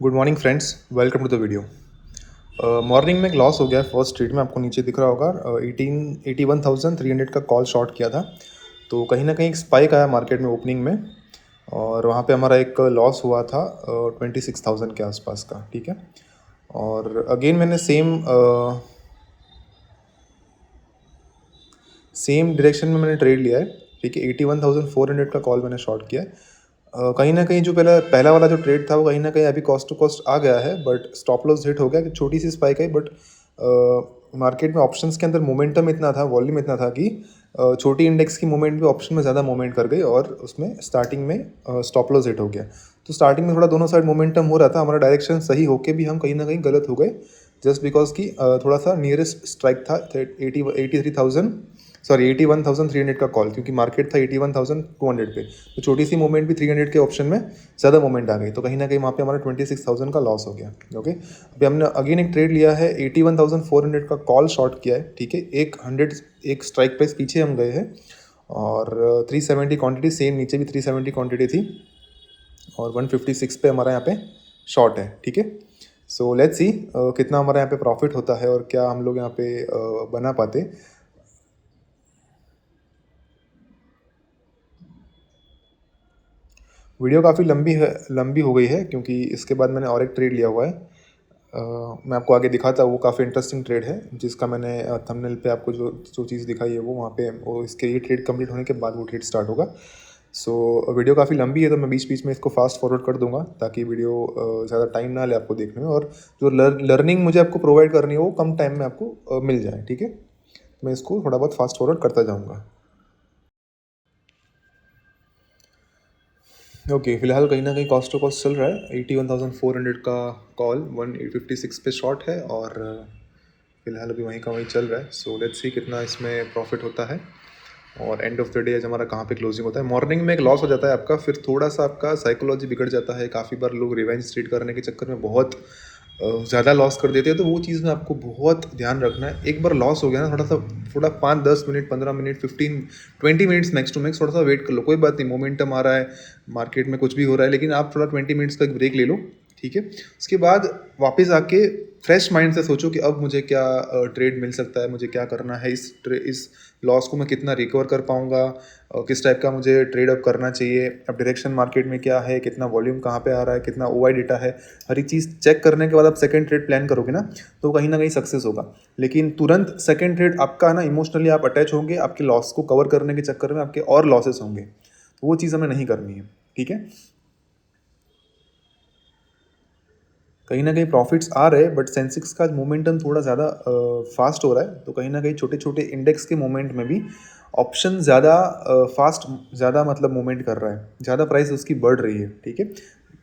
Good morning friends, welcome to the video. Morning में एक loss हो गया फर्स्ट ट्रेड में, आपको नीचे दिख रहा होगा। 81,300 का कॉल शॉर्ट किया था, तो कहीं ना कहीं एक स्पाइक आया मार्केट में ओपनिंग में, और वहाँ पे हमारा एक लॉस हुआ था 26,000 के आसपास का। ठीक है, और अगेन मैंने सेम डायरेक्शन में मैंने ट्रेड लिया है। ठीक है, 81,400 का कॉल मैंने शॉर्ट किया है। कहीं ना कहीं जो पहला पहला वाला जो ट्रेड था वो कहीं ना कहीं अभी कॉस्ट टू कॉस्ट आ गया है, बट स्टॉप लॉस हिट हो गया कि छोटी सी स्पाइक है, बट मार्केट में ऑप्शंस के अंदर मोमेंटम इतना था, वॉल्यूम इतना था कि छोटी इंडेक्स की मूवमेंट भी ऑप्शन में ज़्यादा मूवमेंट कर गई, और उसमें स्टार्टिंग में स्टॉप लॉस हिट हो गया। तो स्टार्टिंग में थोड़ा दोनों साइड मोमेंटम हो रहा था, हमारा डायरेक्शन सही होके भी हम कहीं ना कहीं गलत हो गए, जस्ट बिकॉज कि थोड़ा सा नियरेस्ट स्ट्राइक था 83,000, सॉरी 81,300 का कॉल, क्योंकि मार्केट था 81,200 पे, तो छोटी सी मूवमेंट भी 300 के ऑप्शन में ज़्यादा मूवमेंट आ गई, तो कहीं ना कहीं वहाँ पे हमारा 26,000 का लॉस हो गया। ओके, अभी हमने अगेन एक ट्रेड लिया है, 81,400 का कॉल शॉर्ट किया है। ठीक है, एक स्ट्राइक प्राइस पीछे हम गए हैं, और 370 क्वांटिटी सेम, नीचे भी 370 क्वांटिटी थी, और 156 पे हमारा यहाँ पे शॉर्ट है। ठीक है, सो लेट्स सी कितना हमारा यहाँ पे प्रॉफिट होता है और क्या हम लोग यहाँ पे बना पाते। वीडियो काफ़ी लंबी हो गई है, क्योंकि इसके बाद मैंने और एक ट्रेड लिया हुआ है। मैं आपको आगे दिखाता हूँ, वो काफ़ी इंटरेस्टिंग ट्रेड है, जिसका मैंने थंबनेल पे आपको जो जो चीज़ दिखाई है वो वहाँ पे, वो इसके ये ट्रेड कंप्लीट होने के बाद वो ट्रेड स्टार्ट होगा। सो वीडियो काफ़ी लंबी है, तो मैं बीच बीच में इसको फास्ट फॉरवर्ड कर दूंगा, ताकि वीडियो ज़्यादा टाइम ना ले आपको देखने में, और जो लर्निंग मुझे आपको प्रोवाइड करनी है वो कम टाइम में आपको मिल जाए। ठीक है, मैं इसको थोड़ा बहुत फास्ट फॉरवर्ड करता जाऊँगा। ओके, फिलहाल कहीं ना कहीं कॉस्ट टू कॉस्ट चल रहा है। 81,400 का कॉल 156 पे शॉर्ट है, और फिलहाल अभी वहीं का वहीं चल रहा है। सो लेट्स सी कितना इसमें प्रॉफिट होता है, और एंड ऑफ द डे आज हमारा कहाँ पे क्लोजिंग होता है। मॉर्निंग में एक लॉस हो जाता है आपका, फिर थोड़ा सा आपका साइकोलॉजी बिगड़ जाता है। काफ़ी बार लोग रिवेंज ट्रेड करने के चक्कर में बहुत ज़्यादा लॉस कर देते हैं, तो वो चीज़ में आपको बहुत ध्यान रखना है। एक बार लॉस हो गया ना, थोड़ा 5-10 minute, 15 minute, 15-20 minutes max to max थोड़ा सा वेट कर लो, कोई बात नहीं। मोमेंटम आ रहा है, मार्केट में कुछ भी हो रहा है, लेकिन आप थोड़ा 20 मिनट्स का एक ब्रेक ले लो। ठीक है, उसके बाद वापस आके फ्रेश माइंड से सोचो कि अब मुझे क्या ट्रेड मिल सकता है, मुझे क्या करना है, इस लॉस को मैं कितना रिकवर कर पाऊंगा, किस टाइप का मुझे ट्रेड अप करना चाहिए, अब डायरेक्शन मार्केट में क्या है, कितना वॉल्यूम कहाँ पे आ रहा है, कितना ओआई डेटा है, हर एक चीज़ चेक करने के बाद आप सेकंड ट्रेड प्लान करोगे ना, तो कहीं ना कहीं सक्सेस होगा। लेकिन तुरंत सेकंड ट्रेड आपका ना, इमोशनली आप अटैच होंगे, आपके लॉस को कवर करने के चक्कर में आपके और लॉसेस होंगे, तो वो चीज़ हमें नहीं करनी है। ठीक है, कहीं ना कहीं प्रॉफिट्स आ रहे हैं, बट सेंसेक्स का मोमेंटम थोड़ा ज़्यादा फास्ट हो रहा है, तो कहीं ना कहीं छोटे छोटे इंडेक्स के मोमेंट में भी ऑप्शन ज़्यादा फास्ट, ज़्यादा मतलब मूवमेंट कर रहा है, ज़्यादा प्राइस उसकी बढ़ रही है। ठीक है,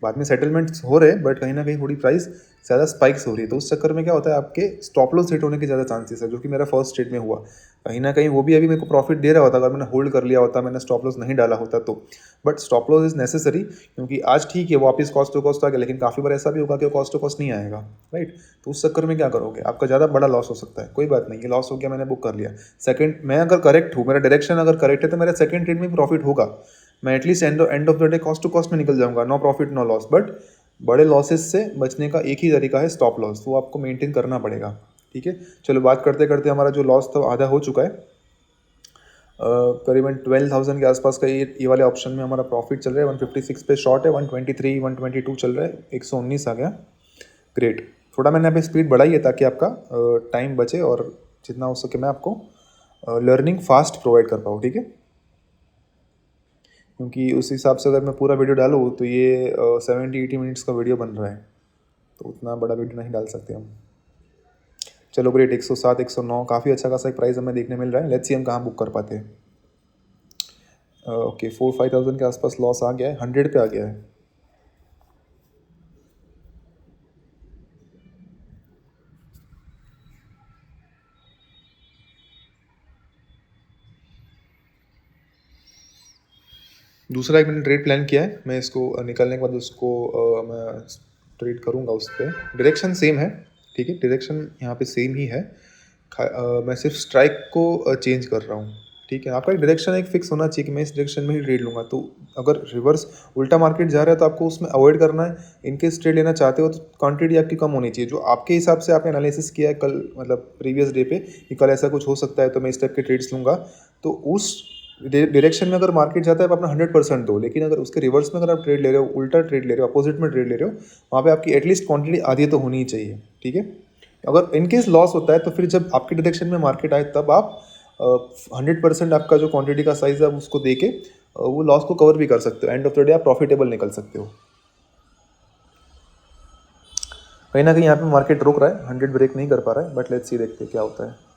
बाद में सेटलमेंट्स हो रहे हैं, बट कहीं ना कहीं थोड़ी प्राइस ज़्यादा स्पाइक्स हो रही है, तो उस चक्कर में क्या होता है, आपके स्टॉप लॉस हिट होने के ज़्यादा चांसेस है, जो कि मेरा फर्स्ट ट्रेड में हुआ। कहीं ना कहीं वो भी अभी मेरे को प्रॉफिट दे रहा होता अगर मैंने होल्ड कर लिया होता, मैंने स्टॉप लॉस नहीं डाला होता तो। But stop loss is necessary, क्योंकि आज ठीक है वापस कॉस्ट टू कॉस्ट आ गया, लेकिन काफ़ी बार ऐसा भी होगा कि कॉस्ट टू कॉस्ट नहीं आएगा। राइट, तो उस चक्कर में क्या करोगे, आपका ज़्यादा बड़ा लॉस हो सकता है। कोई बात नहीं, ये लॉस हो गया, मैंने बुक कर लिया। सेकंड, मैं अगर करेक्ट हूँ, मेरा डायरेक्शन अगर करेक्ट है, तो मेरा सेकंड ट्रेड में भी प्रॉफिट होगा। मैं at least end of the day cost to cost में निकल जाऊंगा, no profit no loss. But बड़े लॉसेस से बचने का एक ही तरीका है, स्टॉप लॉस, वो आपको मेंटेन करना पड़ेगा। ठीक है, चलो बात करते करते हमारा जो लॉस था आधा हो चुका है। करीबन 12,000 के आसपास का ये वाले ऑप्शन में हमारा प्रॉफिट चल रहा है। 156 पे शॉर्ट है, 123 122 चल रहा है, 119 आ गया। ग्रेट, थोड़ा मैंने अभी स्पीड बढ़ाई है ताकि आपका टाइम बचे, और जितना हो सके मैं आपको लर्निंग फास्ट प्रोवाइड कर पाऊँ। ठीक है, क्योंकि उस हिसाब से अगर मैं पूरा वीडियो डालूँ तो ये 70-80 मिनट्स का वीडियो बन रहा है, तो उतना बड़ा वीडियो नहीं डाल सकते हम। चलो ग्रेट, 107 109 काफ़ी अच्छा खासा एक प्राइस हमें देखने मिल रहा है। लेट्स सी हम कहाँ बुक कर पाते हैं। ओके, 4-5 थाउजेंड के आसपास लॉस आ गया है, 100 पे आ गया है। दूसरा एक मैंने ट्रेड प्लान किया है, मैं इसको निकलने के बाद उसको मैं ट्रेड करूँगा उस पर। डायरेक्शन सेम है। ठीक है, डायरेक्शन यहाँ पे सेम ही है। मैं सिर्फ स्ट्राइक को चेंज कर रहा हूँ। ठीक है, आपका एक डायरेक्शन एक फिक्स होना चाहिए कि मैं इस डायरेक्शन में ही ट्रेड लूँगा। तो अगर रिवर्स उल्टा मार्केट जा रहा है तो आपको उसमें अवॉइड करना है। इन केस ट्रेड लेना चाहते हो तो क्वांटिटी आपकी कम होनी चाहिए। जो आपके हिसाब से आपने एनालिसिस किया है कल, मतलब प्रीवियस डे पे, कि कल ऐसा कुछ हो सकता है तो मैं इस टाइप के ट्रेड्स लूँगा, तो उस डायरेक्शन में अगर मार्केट जाता है आप अपना 100% दो। लेकिन अगर उसके रिवर्स में अगर आप ट्रेड ले रहे हो, उल्टा ट्रेड ले रहे हो, अपोजिट में ट्रेड ले रहे हो, वहाँ पे आपकी एटलीस्ट क्वांटिटी आधी तो होनी ही चाहिए। ठीक है, अगर इन केस लॉस होता है तो फिर जब आपके डायरेक्शन में मार्केट आए तब आप 100% आपका जो क्वांटिटी का साइज है उसको दे के वो लॉस को कवर भी कर सकते हो। एंड ऑफ द डे आप प्रॉफिटेबल निकल सकते हो। कहीं ना कहीं यहाँ पे मार्केट रुक रहा है, 100 ब्रेक नहीं कर पा रहा है, बट लेट्स सी, देखते हैं क्या होता है।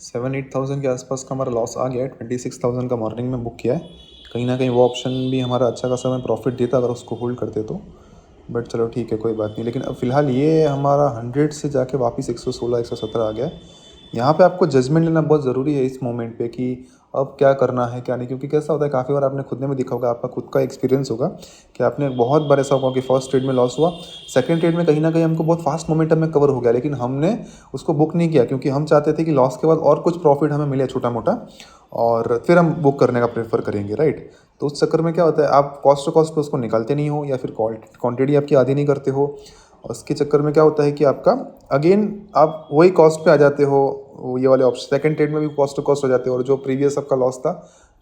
सेवन एट थाउजेंड के आसपास का हमारा लॉस आ गया है। 26,000 का मॉर्निंग में बुक किया है। कहीं ना कहीं वो ऑप्शन भी हमारा अच्छा खासा हमें प्रॉफिट देता अगर उसको होल्ड करते तो, बट चलो ठीक है, कोई बात नहीं। लेकिन अब फिलहाल ये हमारा 100 से जाके वापस 116 117 आ गया है। यहाँ पे आपको जजमेंट लेना बहुत ज़रूरी है इस मोमेंट पे कि अब क्या करना है क्या नहीं। क्योंकि कैसा होता है, काफ़ी बार आपने खुद ने भी देखा होगा, आपका खुद का एक्सपीरियंस होगा कि आपने बहुत बार ऐसा होगा कि फर्स्ट ट्रेड में लॉस हुआ, सेकंड ट्रेड में कहीं ना कहीं हमको बहुत फास्ट मोमेंटम में कवर हो गया, लेकिन हमने उसको बुक नहीं किया क्योंकि हम चाहते थे कि लॉस के बाद और कुछ प्रॉफिट हमें मिले छोटा मोटा, और फिर हम बुक करने का प्रेफर करेंगे, राइट। तो उस चक्कर में क्या होता है, आप कॉस्ट टू कॉस्ट पे उसको निकालते नहीं हो, या फिर क्वांटिटी आपकी आधी नहीं करते हो। और उसके चक्कर में क्या होता है कि आपका अगेन आप वही कॉस्ट पे आ जाते हो। ये वाले ऑप्शन सेकंड ट्रेड में भी कॉस्ट टू कॉस्ट हो जाते हो, और जो प्रीवियस आपका लॉस था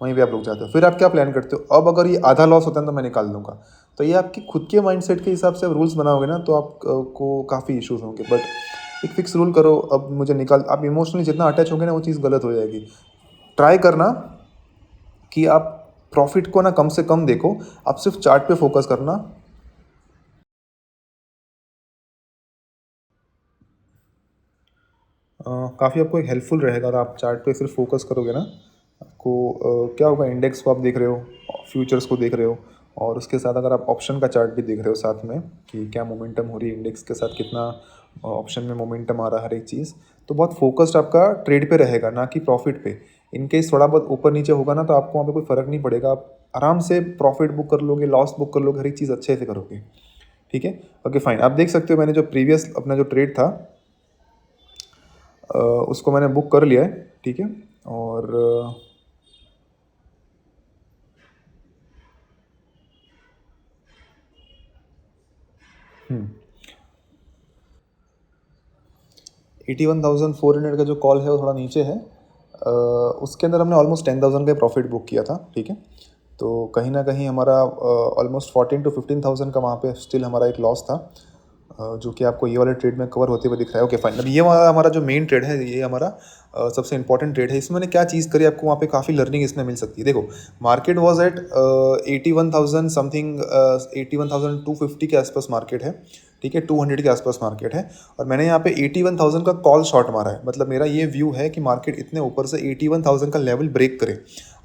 वहीं पे आप रुक जाते हो। फिर आप क्या प्लान करते हो, अब अगर ये आधा लॉस होता है तो मैं निकाल दूंगा। तो ये आपकी खुद के माइंडसेट के हिसाब से आप रूल्स बनाओगे ना, तो आपको काफ़ी इश्यूज होंगे। बट एक फिक्स रूल करो, अब मुझे निकाल, आप इमोशनली जितना अटैच होंगे ना वो चीज़ गलत हो जाएगी। ट्राई करना कि आप प्रॉफिट को ना कम से कम देखो, आप सिर्फ चार्ट पे फोकस करना। काफ़ी आपको एक हेल्पफुल रहेगा अगर आप चार्ट पे सिर्फ फोकस करोगे ना। आपको क्या होगा, इंडेक्स को आप देख रहे हो, फ्यूचर्स को देख रहे हो, और उसके साथ अगर आप ऑप्शन का चार्ट भी देख रहे हो साथ में कि क्या मोमेंटम हो रही है इंडेक्स के साथ, कितना ऑप्शन में मोमेंटम आ रहा है, हर एक चीज़, तो बहुत फोकस्ड आपका ट्रेड पे रहेगा, ना कि प्रॉफिट पे। इन केस थोड़ा बहुत ऊपर नीचे होगा ना तो आपको वहाँ पे कोई फ़र्क नहीं पड़ेगा, आप आराम से प्रॉफिट बुक कर लोगे, लॉस बुक कर लोगे, हर एक चीज़ अच्छे से करोगे। ठीक है, ओके फाइन। आप देख सकते हो मैंने जो प्रीवियस अपना जो ट्रेड था उसको मैंने बुक कर लिया है। ठीक है, और 81,400 का जो कॉल है वो थोड़ा नीचे है। उसके अंदर हमने ऑलमोस्ट 10,000 का प्रॉफिट बुक किया था। ठीक है, तो कहीं ना कहीं हमारा ऑलमोस्ट 14 to 15,000 का वहाँ पे स्टिल हमारा एक लॉस था, जो कि आपको ये वाले ट्रेड में कवर होते हुए दिख रहा है। ओके फाइन, अब ये वाला हमारा जो मेन ट्रेड है, ये हमारा सबसे इंपॉर्टेंट ट्रेड है। इसमें मैंने क्या चीज़ करी, आपको वहाँ पे काफ़ी लर्निंग इसमें मिल सकती है। देखो, मार्केट वॉज एट 81,000 समथिंग, 81,250 के आसपास मार्केट है। ठीक है, 200 के आसपास मार्केट है, और मैंने यहाँ पे 81,000 का कॉल शॉट मारा है। मतलब मेरा ये व्यू है कि मार्केट इतने ऊपर से 81,000 का लेवल ब्रेक करे।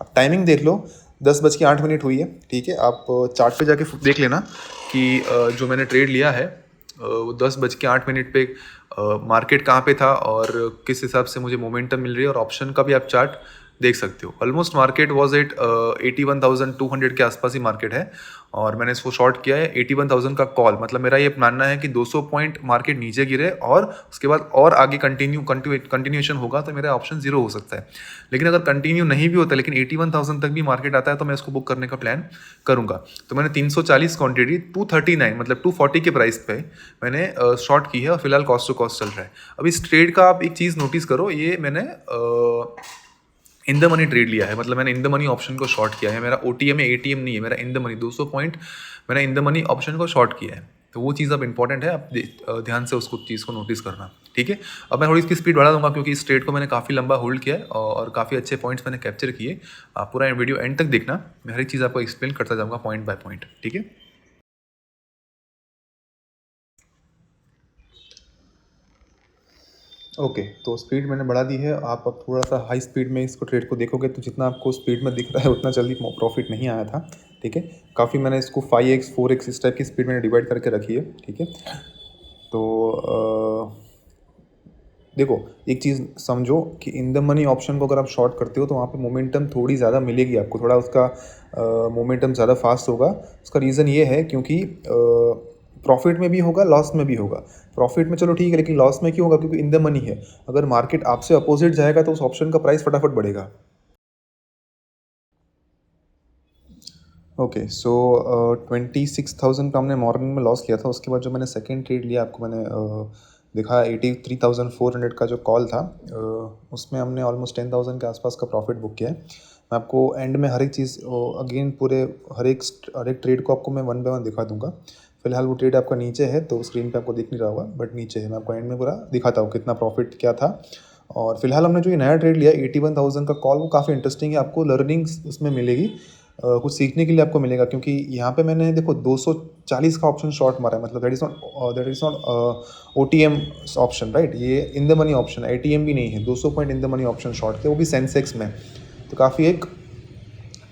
अब टाइमिंग देख लो, 10:08 हुई है। ठीक है, आप चार्ट पे जाके देख लेना कि जो मैंने ट्रेड लिया है वो 10:08 पे मार्केट कहाँ पे था और किस हिसाब से मुझे मोमेंटम मिल रही है, और ऑप्शन का भी आप चार्ट देख सकते हो। ऑलमोस्ट मार्केट वॉज एट 81,200 के आसपास ही मार्केट है, और मैंने इसको शॉर्ट किया है 81,000 का कॉल। मतलब मेरा ये मानना है कि 200 पॉइंट मार्केट नीचे गिरे और उसके बाद और आगे कंटिन्यूएशन होगा तो मेरा ऑप्शन जीरो हो सकता है। लेकिन अगर कंटिन्यू नहीं भी होता, लेकिन 81,000 तक भी मार्केट आता है तो मैं इसको बुक करने का प्लान करूंगा। तो मैंने 340 क्वांटिटी 239 मतलब 240 के प्राइस पे मैंने शॉर्ट की है, और फिलहाल कॉस्ट टू कॉस्ट चल रहा है। अब इस ट्रेड का आप एक चीज़ नोटिस करो, ये मैंने इन द मनी ट्रेड लिया है। मतलब मैंने इन द मनी ऑप्शन को शॉर्ट किया है, मेरा OTM या ATM नहीं है, मेरा इन द मनी 200 पॉइंट मैंने इन द मनी ऑप्शन को शॉर्ट किया है। तो वो चीज़ अब इंपॉर्टेंट है, आप ध्यान से उसको चीज़ को नोटिस करना। ठीक है, अब मैं थोड़ी इसकी स्पीड बढ़ा दूंगा क्योंकि इस ट्रेड को मैंने काफ़ी लंबा होल्ड किया है और काफ़ी अच्छे पॉइंट्स मैंने कैप्चर किए। आप पूरा वीडियो एंड तक देखना, मैं हर एक चीज़ आपको एक्सप्लेन करता जाऊँगा पॉइंट बाय पॉइंट। ठीक है, ओके, तो स्पीड मैंने बढ़ा दी है। आप अब थोड़ा सा हाई स्पीड में इसको ट्रेड को देखोगे तो जितना आपको स्पीड में दिख रहा है उतना जल्दी प्रॉफिट नहीं आया था। ठीक है, काफ़ी मैंने इसको 5x 4x इस टाइप की स्पीड मैंने डिवाइड करके रखी है। ठीक है, तो देखो, एक चीज़ समझो कि इन द मनी ऑप्शन को अगर आप शॉर्ट करते हो तो वहाँ पे मोमेंटम थोड़ी ज़्यादा मिलेगी आपको, थोड़ा उसका मोमेंटम ज़्यादा फास्ट होगा। उसका रीज़न ये है क्योंकि प्रॉफिट में भी होगा, लॉस में भी होगा। प्रॉफिट में चलो ठीक है, लेकिन लॉस में क्यों होगा? क्योंकि इन द मनी है। अगर मार्केट आपसे अपोजिट जाएगा तो उस ऑप्शन का प्राइस फटाफट बढ़ेगा। ओके, सो 26,000 का हमने मॉर्निंग में लॉस किया था। उसके बाद जो मैंने सेकंड ट्रेड लिया, आपको मैंने दिखाया 83,400 का जो कॉल था, उसमें हमने ऑलमोस्ट 10,000 के आसपास का प्रॉफिट बुक किया है। मैं आपको एंड में हर एक चीज़ अगेन पूरे हर एक ट्रेड को आपको मैं वन बाय वन दिखा दूंगा। फिलहाल वो ट्रेड आपका नीचे है तो स्क्रीन पे आपको दिख नहीं रहा होगा, बट नीचे है। मैं आपको एंड में पूरा दिखाता हूँ कितना प्रॉफिट क्या था। और फिलहाल हमने जो ये नया ट्रेड लिया 81,000 का कॉल, वो काफ़ी इंटरेस्टिंग है। आपको लर्निंग्स उसमें मिलेगी, कुछ सीखने के लिए आपको मिलेगा। क्योंकि यहाँ पे मैंने देखो 240 का ऑप्शन शॉर्ट मारा है, मतलब that is not OTM option, right. ये इन द मनी ऑप्शन है, ATM भी नहीं है। 200 point in the money option short थे, वो भी सेंसेक्स में। तो काफ़ी एक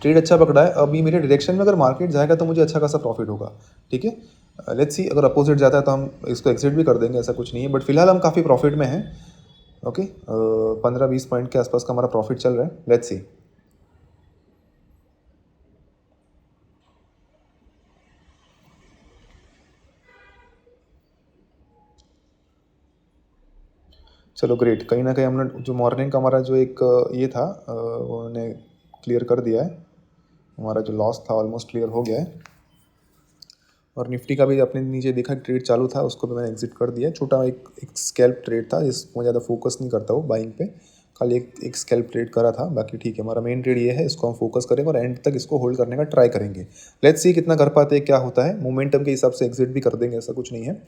ट्रेड अच्छा पकड़ा है। अभी मेरे डायरेक्शन में अगर मार्केट जाएगा तो मुझे अच्छा खासा प्रॉफिट होगा, ठीक है। लेट्स सी, अगर अपोजिट जाता है तो हम इसको एग्जिट भी कर देंगे, ऐसा कुछ नहीं है। बट फिलहाल हम काफ़ी प्रॉफिट में हैं। ओके, 15-20 पॉइंट के आसपास का हमारा प्रॉफिट चल रहा है। Let's see. चलो ग्रेट, कहीं ना कहीं हमने जो मॉर्निंग का हमारा जो एक ये था, उन्होंने क्लियर कर दिया है। हमारा जो लॉस था ऑलमोस्ट क्लियर हो गया है। और निफ्टी का भी अपने नीचे देखा ट्रेड चालू था, उसको भी मैंने एग्जिट कर दिया। छोटा एक स्कैल्प ट्रेड था, जिसको ज़्यादा फोकस नहीं करता हूँ बाइंग पे, खाली एक स्कैल्प ट्रेड करा था। बाकी ठीक है, हमारा मेन ट्रेड ये है, इसको हम फोकस करेंगे और एंड तक इसको होल्ड करने का ट्राई करेंगे। लेट्स सी कितना कर पाते हैं, क्या होता है। मोमेंटम के हिसाब से एग्जिट भी कर देंगे, ऐसा कुछ नहीं है।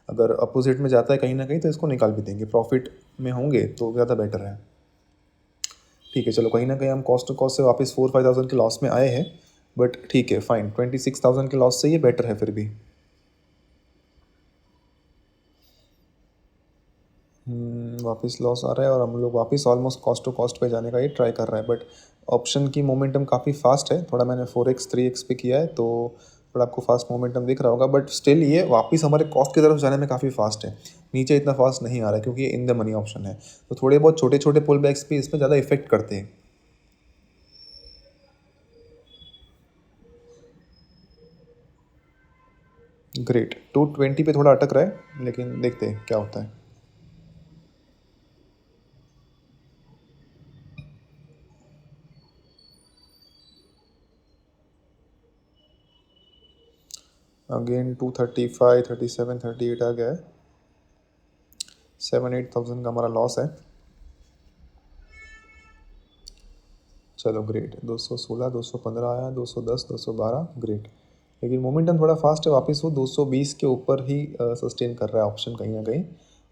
अगर अपोजिट में जाता है कहीं ना कहीं तो इसको निकाल भी देंगे, प्रॉफिट में होंगे तो ज़्यादा बेटर है। ठीक है, चलो कहीं ना कहीं हम कॉस्ट टू कॉस्ट से वापस 4-5,000 के लॉस में आए हैं, बट ठीक है, फाइन। 26,000 के लॉस से ये बेटर है फिर भी। वापस लॉस आ रहा है और हम लोग वापस ऑलमोस्ट कॉस्ट टू कॉस्ट पे जाने का ये ट्राई कर रहा है। बट ऑप्शन की मोमेंटम काफ़ी फास्ट है। थोड़ा मैंने 4x 3x पे किया है तो थोड़ा आपको फास्ट मोमेंटम दिख रहा होगा, बट स्टिल ये वापस हमारे कॉस्ट की तरफ जाने में काफ़ी फास्ट है। नीचे इतना फास्ट नहीं आ रहा है क्योंकि ये इन द मनी ऑप्शन है। तो थोड़े बहुत छोटे छोटे पुल बैक्स भी इसमें ज़्यादा इफेक्ट करते हैं। ग्रेट, 220 पे थोड़ा अटक रहा है, लेकिन देखते हैं क्या होता है। अगेन 235, 37, 38 आ गया है। 7-8,000 का हमारा लॉस है। चलो ग्रेट, 216, 215 आया, 210, 212, ग्रेट। लेकिन मोमेंटम थोड़ा फास्ट है, वापस वो 220 के ऊपर ही सस्टेन कर रहा है ऑप्शन कहीं ना कहीं।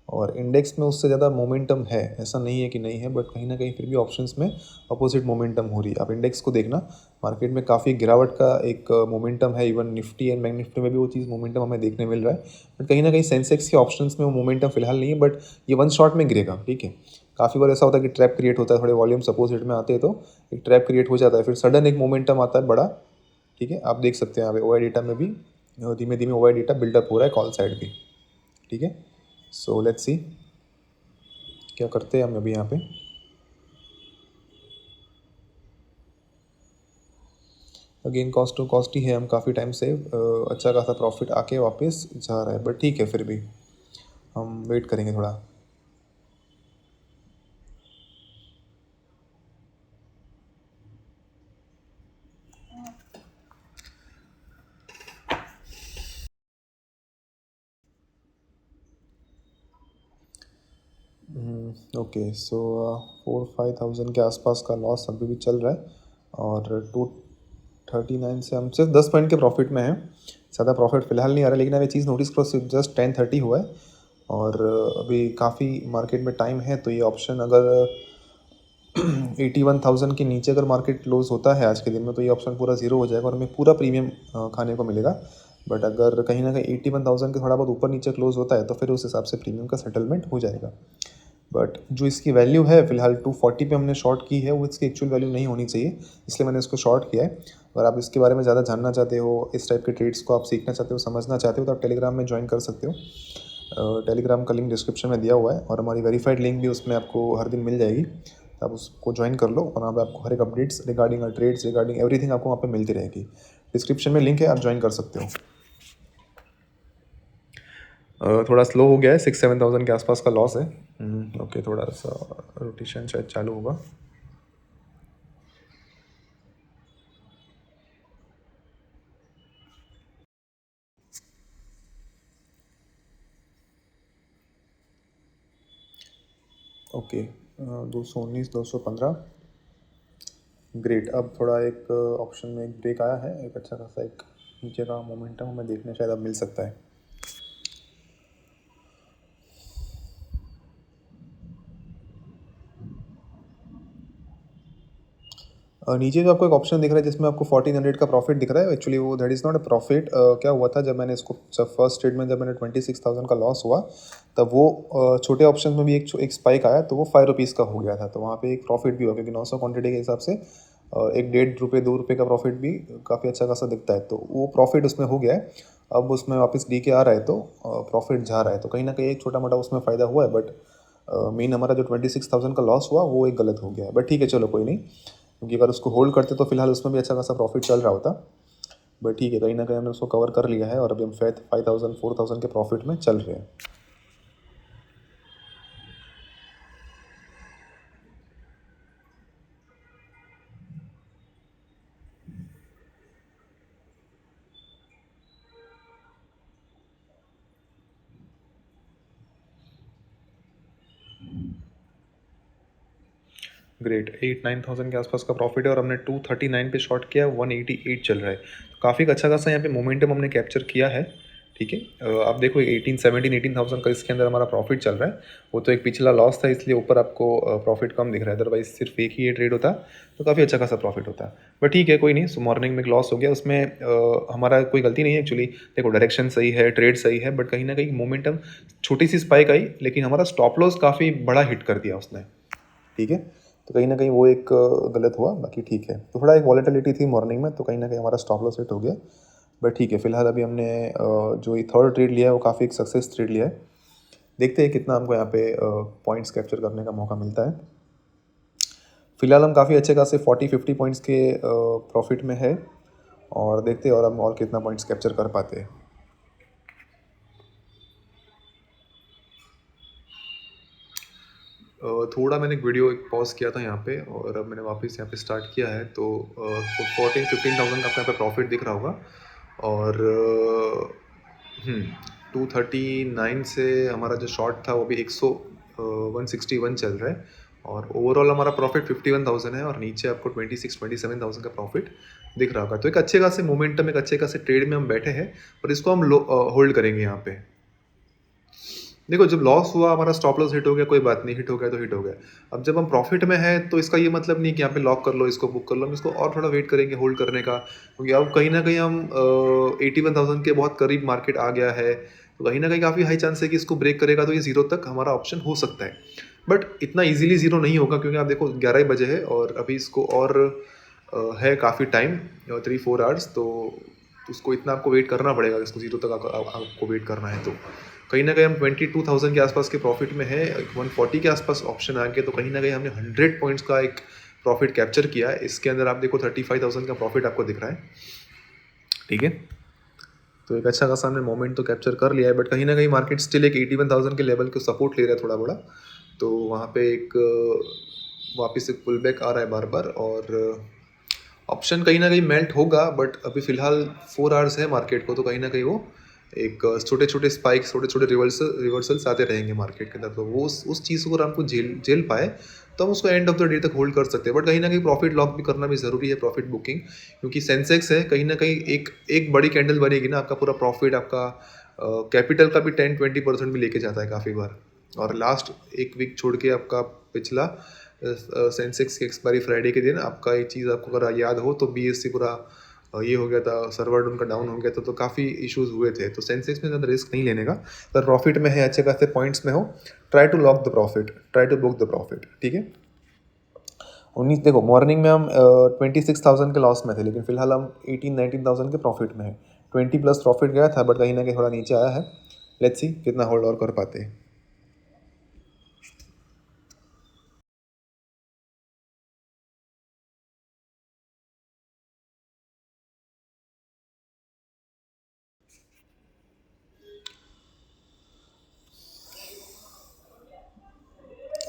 और इंडेक्स में उससे ज़्यादा मोमेंटम है, ऐसा नहीं है कि नहीं है, बट कहीं ना कहीं फिर भी ऑप्शंस में अपोजिट मोमेंटम हो रही है। आप इंडेक्स को देखना, मार्केट में काफ़ी गिरावट का एक मोमेंटम है। Even Nifty and bank Nifty में भी वो चीज़ मोमेंटम हमें देखने मिल रहा है। बट कहीं ना कहीं सेंसेक्स के ऑप्शंस में वो मोमेंटम फिलहाल नहीं है, बट ये वन शॉट में गिरेगा, ठीक है। काफ़ी बार ऐसा होता है कि ट्रैप क्रिएट होता है, थोड़े वॉल्यूम अपोजिट में आते हैं तो एक ट्रैप क्रिएट हो जाता है, फिर सडन एक मोमेंटम आता है बड़ा, ठीक है। आप देख सकते हैं यहाँ पे ओआई डेटा में भी धीमे धीमे ओआई डेटा बिल्डअप हो रहा है, कॉल साइड भी, ठीक है। सो लेट्स सी क्या करते हैं हम अभी यहाँ पे। अगेन कॉस्ट टू कॉस्ट ही है, हम काफ़ी टाइम से अच्छा खासा प्रॉफिट आके वापस जा रहा है, बट ठीक है, फिर भी हम वेट करेंगे थोड़ा। ओके, सो 4-5,000 के आसपास का लॉस अभी भी चल रहा है। और 239 से हम सिर्फ 10 पॉइंट के प्रॉफिट में हैं। ज़्यादा प्रॉफिट फिलहाल नहीं आ रहा, लेकिन अब ये चीज़ नोटिस करो, सिर्फ जस्ट 10:30 हुआ है और अभी काफ़ी मार्केट में टाइम है। तो ये ऑप्शन अगर 81,000 के नीचे अगर मार्केट क्लोज होता है आज के दिन में, तो ये ऑप्शन पूरा जीरो हो जाएगा और हमें पूरा प्रीमियम खाने को मिलेगा। बट अगर कहीं ना कहीं 81,000 के थोड़ा बहुत ऊपर नीचे क्लोज होता है तो फिर उस हिसाब से प्रीमियम का सेटलमेंट हो जाएगा। बट जो इसकी वैल्यू है फिलहाल 240 पे हमने शॉर्ट की है, वो इसकी एक्चुअल वैल्यू नहीं होनी चाहिए, इसलिए मैंने इसको शॉर्ट किया है। अगर आप इसके बारे में ज़्यादा जानना चाहते हो, इस टाइप के ट्रेड्स को आप सीखना चाहते हो, समझना चाहते हो, तो आप टेलीग्राम में ज्वाइन कर सकते हो। टेलीग्राम का लिंक डिस्क्रिप्शन में दिया हुआ है और हमारी वेरीफाइड लिंक भी उसमें आपको हर दिन मिल जाएगी। तो आप उसको ज्वाइन कर लो और वहाँ पे आपको हर एक updates regarding trades regarding everything आपको वहाँ पे मिलती रहेगी। डिस्क्रिप्शन में लिंक है, आप ज्वाइन कर सकते हो। थोड़ा स्लो हो गया है, 6-7 थाउजेंड के आसपास का लॉस है। ओके, थोड़ा सा रोटेशन शायद चालू होगा। Okay, 219, 215, great. अब थोड़ा एक ऑप्शन में एक ब्रेक आया है, एक अच्छा खासा एक नीचे का मोमेंटम हमें देखने शायद अब मिल सकता है। नीचे जो आपको एक ऑप्शन दिख रहा है जिसमें आपको 1400 का प्रॉफिट दिख रहा है, एक्चुअली वो that is not a profit. क्या हुआ था, जब मैंने इसको फर्स्ट ट्रेड में जब मैंने 26,000 का लॉस हुआ, तब वो छोटे ऑप्शन में भी एक स्पाइक आया, तो वो 5 रुपीज़ का हो गया था। तो वहाँ पे एक प्रॉफिट भी हुआ, क्योंकि 900 क्वान्टिटी के हिसाब से एक 1.5 रुपये 2 रुपये का प्रॉफिट भी काफ़ी अच्छा खासा दिखता है। तो वो प्रॉफिट उसमें हो गया है। अब उसमें वापस डी के आ रहा है, तो प्रॉफिट जा रहा है, तो कहीं ना कहीं एक छोटा मोटा उसमें फ़ायदा हुआ है। बट मेन हमारा जो 26,000 का लॉस हुआ वो एक गलत हो गया है। बट ठीक है, चलो कोई नहीं, क्योंकि अगर उसको होल्ड करते तो फिलहाल उसमें भी अच्छा खासा प्रॉफिट चल रहा होता। बट ठीक है, कहीं ना कहीं हमने उसको कवर कर लिया है और अभी हम 5,000 4,000 के प्रॉफिट में चल रहे हैं। ग्रेट, 8-9 थाउजेंड के आसपास का प्रॉफिट है और हमने 239 पे शॉर्ट किया, 188 चल रहा है। काफ़ी अच्छा खासा यहाँ पे मोमेंटम हमने कैप्चर किया है। ठीक है, आप देखो 18 17 18 थाउजेंड का इसके अंदर हमारा प्रॉफिट चल रहा है। वो तो एक पिछला लॉस था, इसलिए ऊपर आपको प्रॉफिट कम दिख रहा है, अदरवाइज सिर्फ एक ही ये ट्रेड होता तो काफ़ी अच्छा खासा प्रॉफिट होता। बट ठीक है, कोई नहीं। सो मॉर्निंग में एक लॉस हो गया, उसमें हमारा कोई गलती नहीं है एक्चुअली। देखो, डायरेक्शन सही है, ट्रेड सही है, बट कहीं ना कहीं मोमेंटम छोटी सी स्पाइक आई, लेकिन हमारा स्टॉप लॉस काफ़ी बड़ा हिट कर दिया उसने। ठीक है, तो कहीं ना कहीं वो एक गलत हुआ, बाकी ठीक है। तो थोड़ा एक वॉलेटिलिटी थी मॉर्निंग में, तो कहीं ना कहीं हमारा स्टॉप लॉस हिट हो गया। बट ठीक है, फिलहाल अभी हमने जो ये थर्ड ट्रेड लिया है वो काफ़ी एक सक्सेस ट्रेड लिया है। देखते हैं कितना हमको यहाँ पे पॉइंट्स कैप्चर करने का मौका मिलता है। फिलहाल हम काफ़ी अच्छे खासे 40-50 पॉइंट्स के प्रॉफिट में है, और देखते हैं और हम और कितना पॉइंट्स कैप्चर कर पाते हैं। थोड़ा मैंने वीडियो एक पॉज किया था यहाँ पे, और अब मैंने वापस यहाँ पे स्टार्ट किया है। तो 14-15 थाउजेंड का आपको यहाँ पे प्रॉफिट दिख रहा होगा, और 239 से हमारा जो शॉर्ट था वो भी 161 चल रहा है, और ओवरऑल हमारा प्रॉफिट 51,000 है, और नीचे आपको 26-27,000 का प्रॉफिट दिख रहा होगा। तो एक अच्छे खासे मोमेंटम, एक अच्छे खासे ट्रेड में हम बैठे हैं, और इसको हम होल्ड करेंगे यहाँ पे। देखो, जब लॉस हुआ, हमारा स्टॉप लॉस हिट हो गया, कोई बात नहीं, हिट हो गया तो हिट हो गया। अब जब हम प्रॉफिट में है, तो इसका ये मतलब नहीं कि यहाँ पे लॉक कर लो, इसको बुक कर लो। हम इसको और थोड़ा वेट करेंगे होल्ड करने का, क्योंकि अब कहीं ना कहीं हम 81,000 के बहुत करीब मार्केट आ गया है। तो कहीं ना कहीं काफ़ी हाई चांस है कि इसको ब्रेक करेगा, तो ये जीरो तक हमारा ऑप्शन हो सकता है। बट इतना ईजिली जीरो नहीं होगा, क्योंकि आप देखो 11 ही बजे है, और अभी इसको और है काफ़ी टाइम, 3-4 आवर्स। तो उसको इतना आपको वेट करना पड़ेगा, इसको जीरो तक आपको वेट करना है। तो कहीं ना कहीं हम 22,000 के आसपास के प्रॉफिट में है, 140 के आसपास ऑप्शन आ गए, तो कहीं ना कहीं हमने 100 पॉइंट्स का एक प्रॉफिट कैप्चर किया है। इसके अंदर आप देखो 35,000 का प्रॉफिट आपको दिख रहा है। ठीक है, तो एक अच्छा खासा हमने मोमेंट तो कैप्चर कर लिया है, बट कहीं ना कहीं मार्केट स्टिल एक 81,000 के लेवल को सपोर्ट ले रहा है थोड़ा बड़ा। तो वहाँ पे एक वापस एक पुल बैक आ रहा है बार बार, और ऑप्शन कहीं ना कहीं मेल्ट होगा, बट अभी फिलहाल 4 आवर्स है मार्केट को, तो कहीं ना कहीं वो एक छोटे छोटे स्पाइक्स, छोटे छोटे रिवर्सल्स आते रहेंगे मार्केट के अंदर। तो वो उस चीज़ को अगर हमको झेल पाए, तो हम उसको एंड ऑफ द डे तक होल्ड कर सकते हैं। बट कहीं ना कहीं प्रॉफिट लॉक भी करना भी ज़रूरी है, प्रॉफिट बुकिंग, क्योंकि सेंसेक्स है, कहीं ना कहीं एक बड़ी कैंडल बनेगी ना, आपका पूरा प्रॉफिट, आपका कैपिटल का भी 10-20% भी लेके जाता है काफ़ी बार। और लास्ट एक वीक छोड़ के आपका पिछला सेंसेक्स की एक्सपायरी फ्राइडे के दिन आपका ये चीज़ आपको अगर याद हो, तो BSC पूरा ये हो गया था, सर्वर उनका डाउन हो गया था, तो काफ़ी इश्यूज हुए थे। तो सेंसेक्स में ज़्यादा रिस्क नहीं लेने का। अगर प्रॉफिट में है, अच्छे खासे पॉइंट्स में हो, try to lock the profit, try to book the profit. ठीक है, 19 देखो, मॉर्निंग में हम 26,000 के लॉस में थे, लेकिन फिलहाल हम 18-19,000 के प्रॉफिट में है। 20 प्लस प्रॉफिट गया था, बट कहीं ना कहीं थोड़ा नीचे आया है। लेट्स सी कितना होल्ड और कर पाते हैं।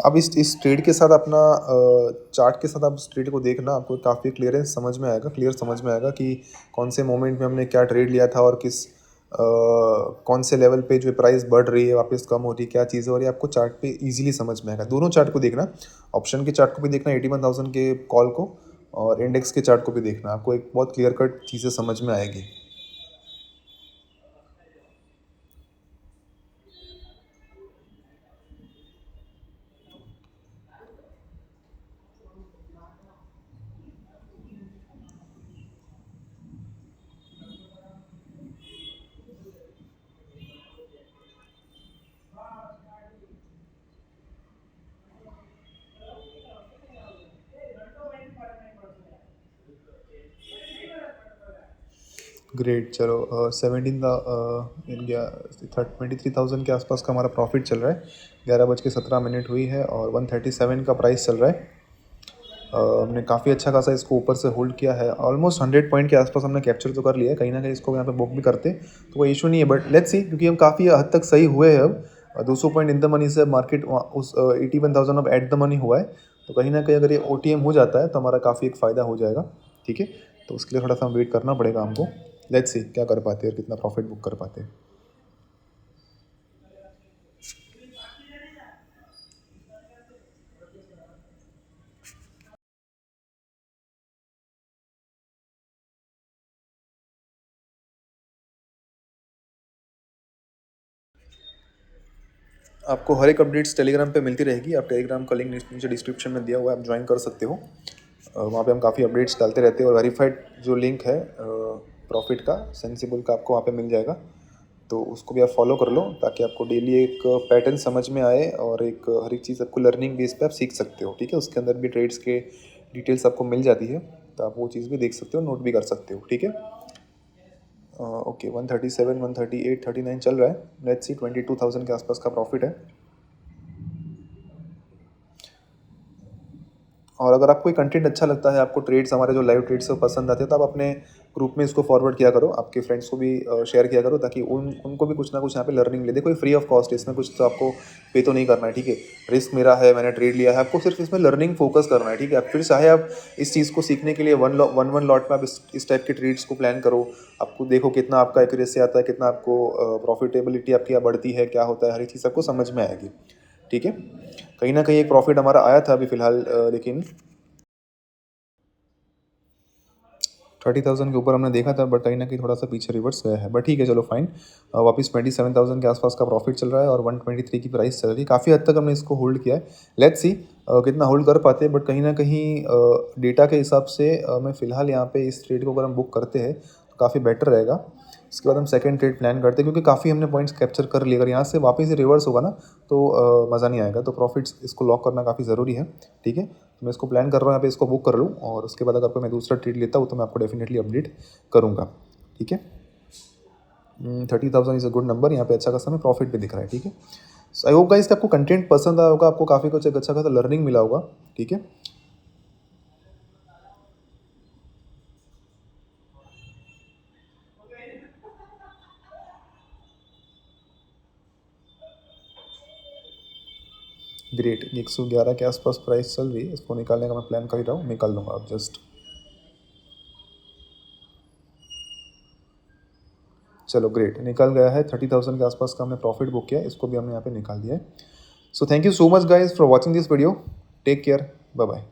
अब इस ट्रेड के साथ अपना चार्ट के साथ आप इस ट्रेड को देखना, आपको काफ़ी क्लियरेंस समझ में आएगा, क्लियर समझ में आएगा कि कौन से मोमेंट में हमने क्या ट्रेड लिया था और किस कौन से लेवल पे जो प्राइस बढ़ रही है वापस कम हो रही है, क्या चीज़ है, और ये आपको चार्ट पे इजीली समझ में आएगा। दोनों चार्ट को देखना, ऑप्शन के चार्ट को भी देखना 81,000 के कॉल को, और इंडेक्स के चार्ट को भी देखना, आपको एक बहुत क्लियर कट चीज़ें समझ में आएगी। ग्रेट, चलो 17 इंडिया 23,000 के आसपास का हमारा प्रॉफिट चल रहा है। 11:17 हुई है और 137 का प्राइस चल रहा है। हमने काफ़ी अच्छा खासा इसको ऊपर से होल्ड किया है, ऑलमोस्ट 100 पॉइंट के आसपास हमने कैप्चर तो कर लिया है। कहीं ना कहीं इसको यहाँ पे बुक भी करते तो कोई इशू नहीं है, बट लेट्स सी, क्योंकि हम काफ़ी हद तक सही हुए हैं अब। 200 पॉइंट इन द मनी से मार्केट उस 81,000 अब एट द मनी हुआ है, तो कहीं ना कहीं अगर ये OTM हो जाता है तो हमारा काफ़ी एक फ़ायदा हो जाएगा। ठीक है, तो उसके लिए थोड़ा सा वेट करना पड़ेगा हमको। लेट्स सी क्या कर पाते हैं और कितना प्रॉफिट बुक कर पाते हैं। आपको हर एक अपडेट्स टेलीग्राम पे मिलती रहेगी। आप टेलीग्राम का लिंक नीचे डिस्क्रिप्शन में दिया हुआ है, आप ज्वाइन कर सकते हो। वहाँ पे हम काफ़ी अपडेट्स डालते रहते हैं, और वेरीफाइड जो लिंक है प्रॉफिट का, सेंसिबल का, आपको वहाँ पे मिल जाएगा। तो उसको भी आप फॉलो कर लो, ताकि आपको डेली एक पैटर्न समझ में आए, और एक हर एक चीज़ आपको लर्निंग बेस पे आप सीख सकते हो। ठीक है, उसके अंदर भी ट्रेड्स के डिटेल्स आपको मिल जाती है, तो आप वो चीज़ भी देख सकते हो, नोट भी कर सकते हो। ठीक है, ओके, 137, 138, 39 चल रहा है। लेट्स सी 22,000 के आसपास का प्रॉफिट है। और अगर आपको ये कंटेंट अच्छा लगता है, आपको ट्रेड्स, हमारे जो लाइव ट्रेड्स हैं पसंद आते हैं, तो आप अपने ग्रुप में इसको फॉरवर्ड किया करो, आपके फ्रेंड्स को भी शेयर किया करो, ताकि उनको भी कुछ ना कुछ यहाँ पे लर्निंग मिले। कोई फ्री ऑफ कॉस्ट है, इसमें कुछ तो आपको पे तो नहीं करना है। ठीक है, रिस्क मेरा है, मैंने ट्रेड लिया है, आपको सिर्फ इसमें लर्निंग फोकस करना है। ठीक है, आप फिर चाहे आप इस चीज़ को सीखने के लिए वन लॉट में आप इस टाइप के ट्रेड्स को प्लान करो। आपको देखो कितना आपका एक्यूरेसी आता है, कितना आपको प्रॉफिटेबिलिटी आपकी बढ़ती है, क्या होता है, हर एक चीज़ आपको समझ में आएगी। ठीक है, कहीं ना कहीं एक प्रॉफिट हमारा आया था अभी फ़िलहाल, लेकिन 30,000 के ऊपर हमने देखा था, बट कहीं ना कहीं थोड़ा सा पीछे रिवर्स गया है। बट ठीक है, चलो फाइन। वापस 27,000 के आसपास का प्रॉफिट चल रहा है, और 123 की प्राइस चल रही है। काफ़ी हद तक हमने इसको होल्ड किया है। लेट्स सी कितना होल्ड कर पाते हैं, बट कहीं ना कहीं डेटा के हिसाब से मैं फ़िलहाल यहाँ पे इस ट्रेड को अगर हम बुक करते हैं तो काफ़ी बेटर रहेगा। इसके बाद हम सेकंड ट्रेड प्लान करते हैं, क्योंकि काफ़ी हमने पॉइंट्स कैप्चर कर लिए। अगर यहाँ से वापस ही रिवर्स होगा ना, तो मज़ा नहीं आएगा। तो प्रॉफिट्स इसको लॉक करना काफ़ी ज़रूरी है। ठीक है, तो मैं इसको प्लान कर रहा हूँ यहाँ पे, इसको बुक कर लूँ, और उसके बाद अगर मैं दूसरा ट्रेड लेता हूँ तो मैं आपको डेफिनेटली अपडेट करूँगा। ठीक है, 30,000 इज़ अ गुड नंबर। यहाँ पे अच्छा खासा हमें प्रॉफिट भी दिख रहा है। ठीक है, सो आई होप गाइस कि आपको कंटेंट पसंद आया होगा, आपको काफ़ी कुछ एक अच्छा खासा लर्निंग मिला होगा। ठीक है, ग्रेट। 111 के आसपास प्राइस चल रही है, इसको निकालने का मैं प्लान कर ही रहा हूँ, निकाल लूँगा अब जस्ट। चलो ग्रेट, निकल गया है। 30,000 के आसपास का हमने प्रॉफिट बुक किया है, इसको भी हमने यहाँ पे निकाल दिया है। So thank you so much guys for watching this video. Take care, bye bye.